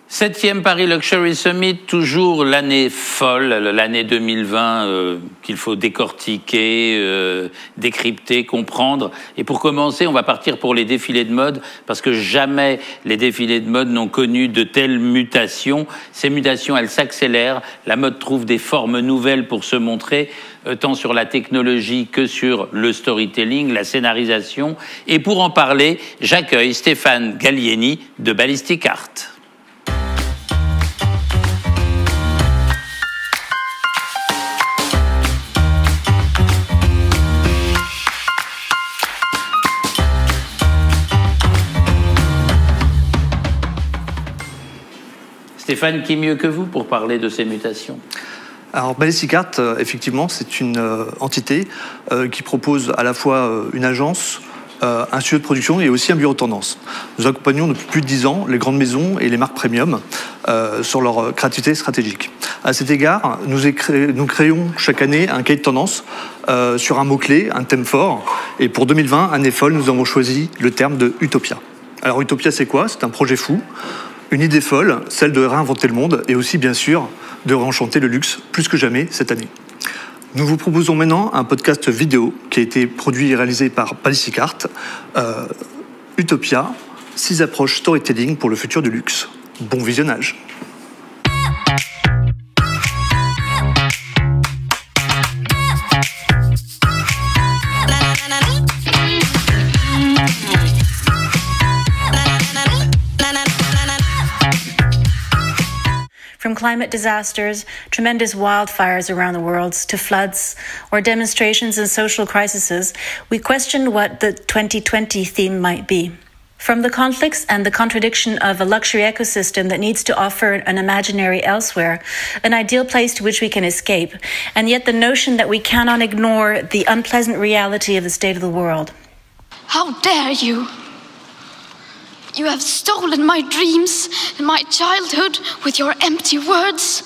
Septième Paris Luxury Summit, toujours l'année folle, l'année 2020 qu'il faut décortiquer, décrypter, comprendre. Et pour commencer, on va partir pour les défilés de mode, parce que jamais les défilés de mode n'ont connu de telles mutations. Ces mutations, elles s'accélèrent. La mode trouve des formes nouvelles pour se montrer, tant sur la technologie que sur le storytelling, la scénarisation. Et pour en parler, j'accueille Stéphane Galienni de Balistik Art. Stéphane, qui mieux que vous pour parler de ces mutations ? Alors, Balistik Art, effectivement, c'est une entité qui propose à la fois une agence, un studio de production et aussi un bureau de tendance. Nous accompagnons depuis plus de 10 ans les grandes maisons et les marques premium sur leur créativité stratégique. À cet égard, nous créons chaque année un cahier de tendance sur un mot-clé, un thème fort. Et pour 2020, année folle, nous avons choisi le terme de U.T.O.P.I.A. Alors, U.T.O.P.I.A, c'est quoi ? C'est un projet fou. Une idée folle, celle de réinventer le monde et aussi, bien sûr, de réenchanter le luxe plus que jamais cette année. Nous vous proposons maintenant un podcast vidéo qui a été produit et réalisé par Balistik Art, U.T.O.P.I.A, 6 approches storytelling pour le futur du luxe. Bon visionnage. From climate disasters, tremendous wildfires around the world, to floods or demonstrations and social crises, we questioned what the 2020 theme might be. From the conflicts and the contradiction of a luxury ecosystem that needs to offer an imaginary elsewhere, an ideal place to which we can escape, and yet the notion that we cannot ignore the unpleasant reality of the state of the world. How dare you! You have stolen my dreams and my childhood with your empty words.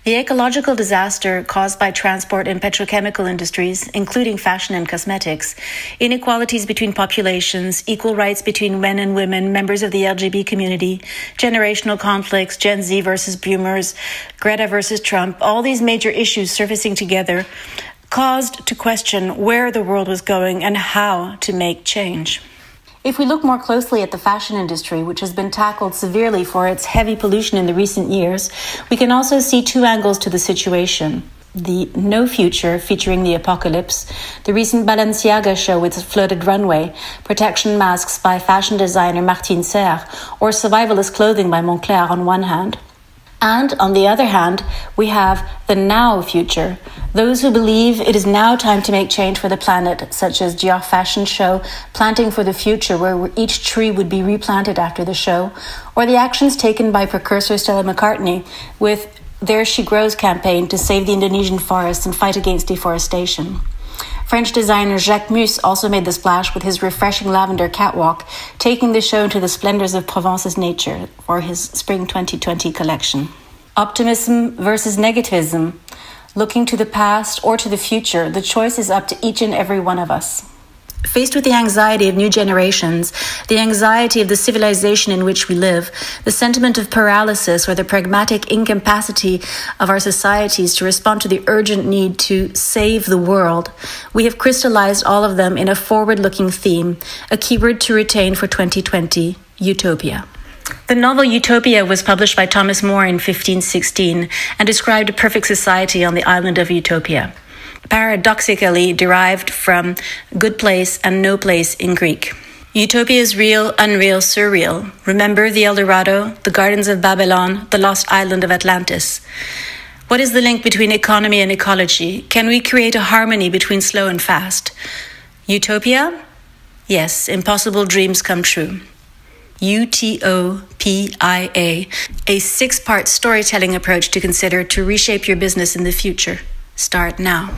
The ecological disaster caused by transport and petrochemical industries, including fashion and cosmetics, inequalities between populations, equal rights between men and women, members of the LGBT community, generational conflicts, Gen Z versus boomers, Greta versus Trump, all these major issues surfacing together caused to question where the world was going and how to make change. If we look more closely at the fashion industry, which has been tackled severely for its heavy pollution in the recent years, we can also see two angles to the situation. The No Future, featuring the apocalypse, the recent Balenciaga show with its flooded runway, protection masks by fashion designer Martine Serre, or survivalist clothing by Moncler on one hand. And on the other hand, we have the Now Future, those who believe it is now time to make change for the planet, such as Dior Fashion Show, Planting for the Future, where each tree would be replanted after the show, or the actions taken by precursor Stella McCartney with There She Grows campaign to save the Indonesian forests and fight against deforestation. French designer Jacques Mus also made the splash with his refreshing lavender catwalk, taking the show into the splendors of Provence's nature for his Spring 2020 collection. Optimism versus negativism. Looking to the past or to the future, the choice is up to each and every one of us. Faced with the anxiety of new generations, the anxiety of the civilization in which we live, the sentiment of paralysis or the pragmatic incapacity of our societies to respond to the urgent need to save the world, we have crystallized all of them in a forward-looking theme, a keyword to retain for 2020, utopia. The novel U.T.O.P.I.A was published by Thomas More in 1516 and described a perfect society on the island of Utopia, paradoxically derived from good place and no place in Greek. Utopia is real, unreal, surreal. Remember the El Dorado, the gardens of Babylon, the lost island of Atlantis. What is the link between economy and ecology? Can we create a harmony between slow and fast? Utopia? Yes, impossible dreams come true. U.T.O.P.I.A, a 6-part storytelling approach to consider to reshape your business in the future. Start now.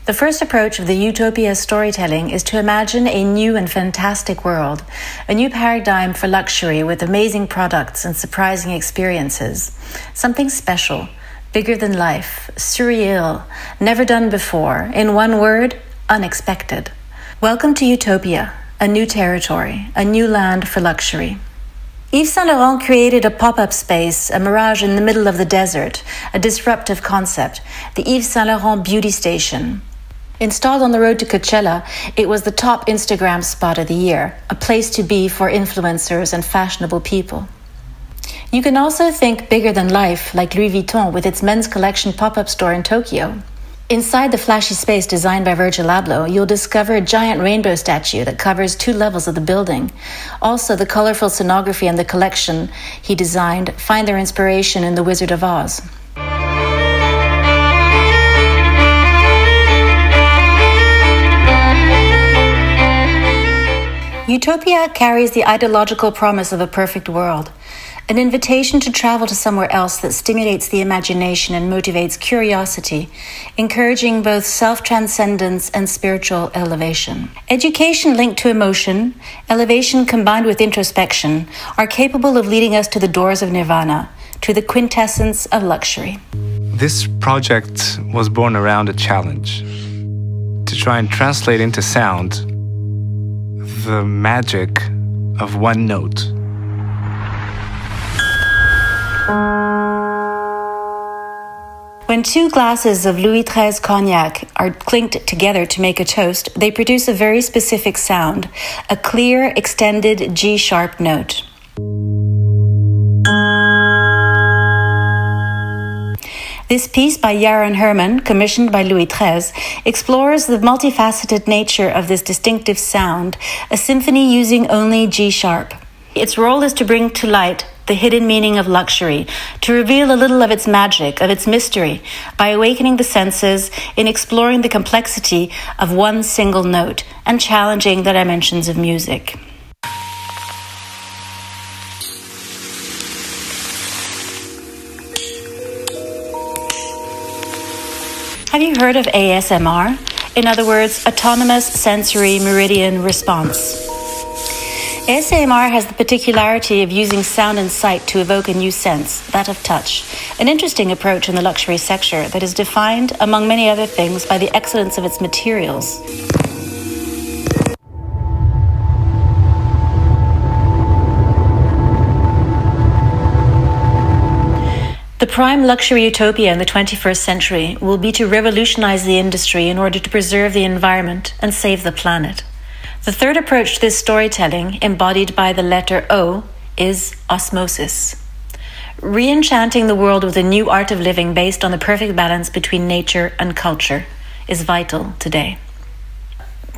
The first approach of the U.T.O.P.I.A storytelling is to imagine a new and fantastic world, a new paradigm for luxury with amazing products and surprising experiences. Something special, bigger than life, surreal, never done before. In one word, unexpected. Welcome to U.T.O.P.I.A, a new territory, a new land for luxury. Yves Saint Laurent created a pop-up space, a mirage in the middle of the desert, a disruptive concept, the Yves Saint Laurent Beauty Station. Installed on the road to Coachella, it was the top Instagram spot of the year, a place to be for influencers and fashionable people. You can also think bigger than life, like Louis Vuitton with its men's collection pop-up store in Tokyo. Inside the flashy space designed by Virgil Abloh, you'll discover a giant rainbow statue that covers 2 levels of the building. Also, the colorful scenography and the collection he designed find their inspiration in The Wizard of Oz. U.T.O.P.I.A carries the ideological promise of a perfect world, an invitation to travel to somewhere else that stimulates the imagination and motivates curiosity, encouraging both self-transcendence and spiritual elevation. Education linked to emotion, elevation combined with introspection, are capable of leading us to the doors of nirvana, to the quintessence of luxury. This project was born around a challenge to try and translate into sound the magic of one note. When 2 glasses of Louis XIII cognac are clinked together to make a toast, they produce a very specific sound, a clear, extended G-sharp note. This piece by Yaron Herman, commissioned by Louis XIII, explores the multifaceted nature of this distinctive sound, a symphony using only G-sharp. Its role is to bring to light the hidden meaning of luxury, to reveal a little of its magic, of its mystery, by awakening the senses in exploring the complexity of one single note and challenging the dimensions of music. Have you heard of ASMR? In other words, Autonomous Sensory Meridian Response. ASMR has the particularity of using sound and sight to evoke a new sense, that of touch, an interesting approach in the luxury sector that is defined, among many other things, by the excellence of its materials. The prime luxury utopia in the 21st century will be to revolutionize the industry in order to preserve the environment and save the planet. The third approach to this storytelling, embodied by the letter O, is osmosis. Re-enchanting the world with a new art of living based on the perfect balance between nature and culture is vital today.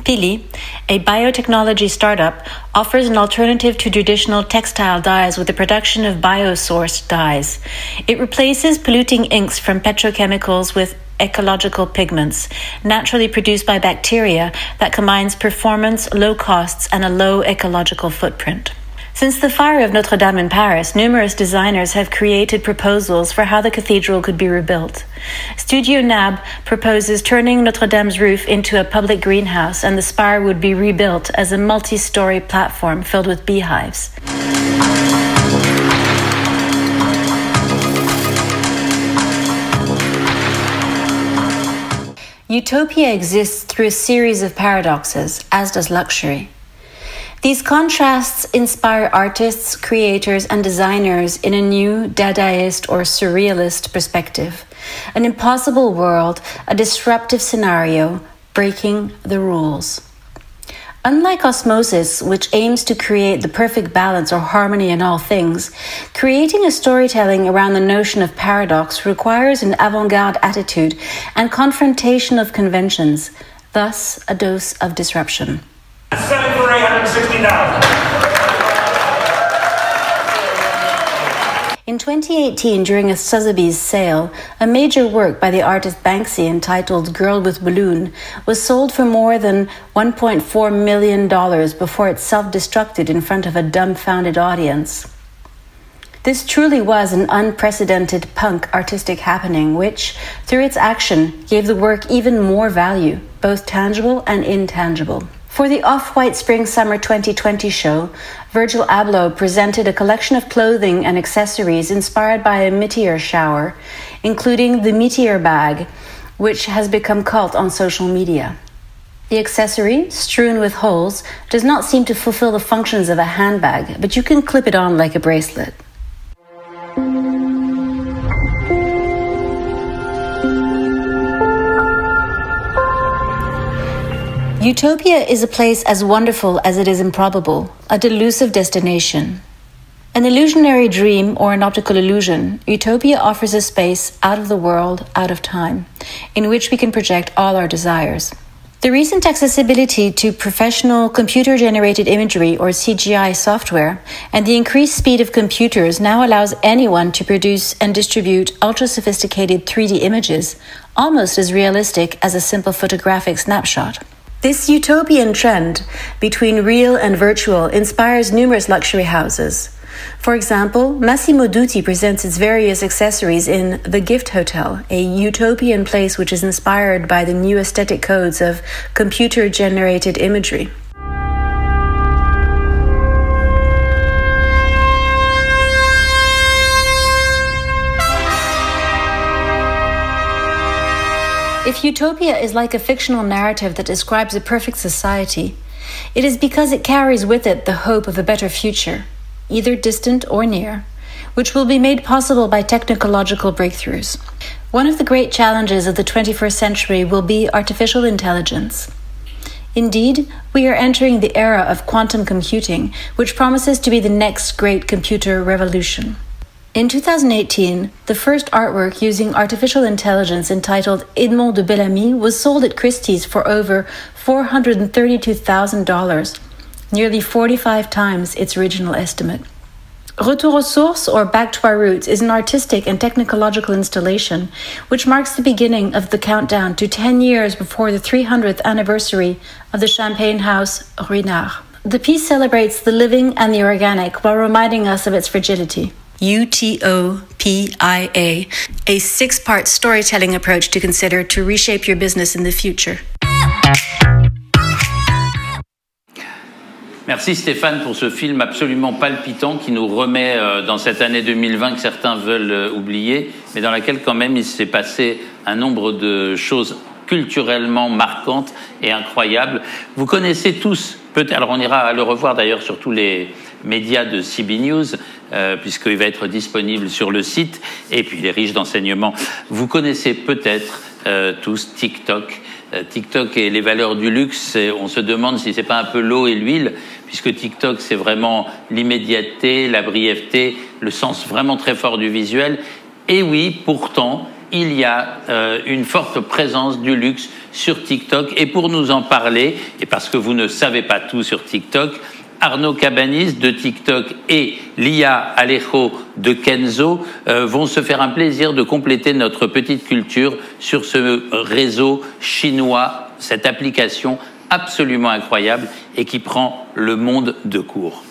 U.T.O.P.I.A, a biotechnology startup, offers an alternative to traditional textile dyes with the production of bio-sourced dyes. It replaces polluting inks from petrochemicals with ecological pigments, naturally produced by bacteria, that combines performance, low costs, and a low ecological footprint. Since the fire of Notre Dame in Paris, numerous designers have created proposals for how the cathedral could be rebuilt. Studio Nab proposes turning Notre Dame's roof into a public greenhouse, and the spire would be rebuilt as a multi-story platform filled with beehives. U.T.O.P.I.A exists through a series of paradoxes, as does luxury. These contrasts inspire artists, creators, and designers in a new Dadaist or surrealist perspective. An impossible world, a disruptive scenario, breaking the rules. Unlike osmosis, which aims to create the perfect balance or harmony in all things, creating a storytelling around the notion of paradox requires an avant-garde attitude and confrontation of conventions, thus a dose of disruption. 7 for 860,000. In 2018, during a Sotheby's sale, a major work by the artist Banksy entitled Girl with Balloon was sold for more than $1.4 million before it self-destructed in front of a dumbfounded audience. This truly was an unprecedented punk artistic happening which, through its action, gave the work even more value, both tangible and intangible. For the Off-White Spring-Summer 2020 show, Virgil Abloh presented a collection of clothing and accessories inspired by a meteor shower, including the meteor bag, which has become cult on social media. The accessory, strewn with holes, does not seem to fulfill the functions of a handbag, but you can clip it on like a bracelet. U.T.O.P.I.A is a place as wonderful as it is improbable, a delusive destination. An illusionary dream or an optical illusion, U.T.O.P.I.A offers a space out of the world, out of time, in which we can project all our desires. The recent accessibility to professional computer-generated imagery or CGI software and the increased speed of computers now allows anyone to produce and distribute ultra-sophisticated 3D images, almost as realistic as a simple photographic snapshot. This utopian trend between real and virtual inspires numerous luxury houses. For example, Massimo Dutti presents its various accessories in The Gift Hotel, a utopian place which is inspired by the new aesthetic codes of computer-generated imagery. If Utopia is like a fictional narrative that describes a perfect society, it is because it carries with it the hope of a better future, either distant or near, which will be made possible by technological breakthroughs. One of the great challenges of the 21st century will be artificial intelligence. Indeed, we are entering the era of quantum computing, which promises to be the next great computer revolution. In 2018, the first artwork using artificial intelligence entitled Edmond de Bellamy was sold at Christie's for over $432,000, nearly 45 times its original estimate. Retour aux sources, or Back to Our Roots, is an artistic and technological installation which marks the beginning of the countdown to 10 years before the 300th anniversary of the Champagne house Ruinart. The piece celebrates the living and the organic while reminding us of its fragility. U.T.O.P.I.A, a 6-part storytelling approach to consider to reshape your business in the future. Merci Stéphane pour ce film absolument palpitant qui nous remet dans cette année 2020 que certains veulent oublier, mais dans laquelle quand même il s'est passé un nombre de choses culturellement marquantes et incroyables. Vous connaissez tous, peut-être, alors on ira le revoir d'ailleurs sur tous les médias de CB News, puisqu'il va être disponible sur le site, et puis il est riche d'enseignements. Vous connaissez peut-être tous TikTok. TikTok et les valeurs du luxe, on se demande si c'est pas un peu l'eau et l'huile, puisque TikTok c'est vraiment l'immédiateté, la brièveté, le sens vraiment très fort du visuel. Et oui, pourtant, il y a une forte présence du luxe sur TikTok. Et pour nous en parler, et parce que vous ne savez pas tout sur TikTok, Arnaud Cabanis de TikTok et Lia Alejo de Kenzo vont se faire un plaisir de compléter notre petite culture sur ce réseau chinois, cette application absolument incroyable et qui prend le monde de court.